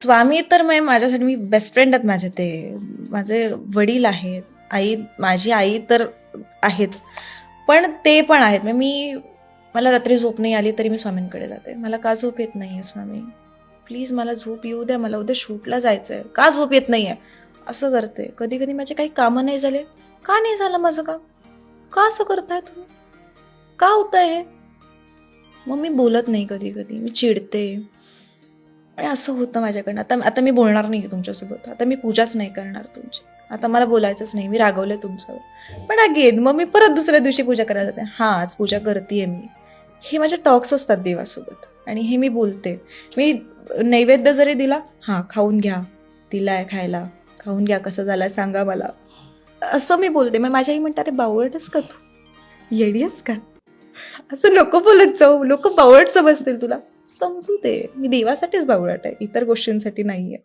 स्वामी तर माझ्यासाठी मी best friend आहेत माझे. ते माझे वडील आहेत, माझी आई तर आहेच, पण ते पण आहेत. मला रात्री झोप नाही आली तरी मी स्वामींकडे जाते. मला का झोप येत नाहीये स्वामी, प्लीज मला झोप येऊ द्या, मला उद्या शूटला जायचंय, का झोप येत नाहीये, असं करते. कधी कधी माझे काही कामं नाही झाले, का नाही झालं माझं काम, का असं करताय तुम्ही, का होतंय हे. मग मी बोलत नाही, कधी कधी मी चिडते आणि असं होतं माझ्याकडनं. आता आता मी बोलणार नाही तुमच्यासोबत, आता मी पूजाच नाही करणार तुमची, आता मला बोलायचंच नाही, मी रागवले तुमच्यावर. पण अगेन मग मी परत दुसऱ्या दिवशी पूजा करायला जाते. हां, आज पूजा करतेय मी. हे माझे टॉक्स असतात देवासोबत आणि हे मी बोलते. मी नैवेद्य जरी दिला, हां खाऊन घ्या, दिलाय खायला, खाऊन घ्या, कसं झालाय सांगा मला, असं मी बोलते. मग माझी आई म्हणते, अरे बावळटच का तू, येडी आहेस का, असं नको बोलत जाऊ, लोक बावळट समजतील तुला. समजू दे, मी देवासाठीच बावळट आहे, इतर गोष्टींसाठी नाहीये.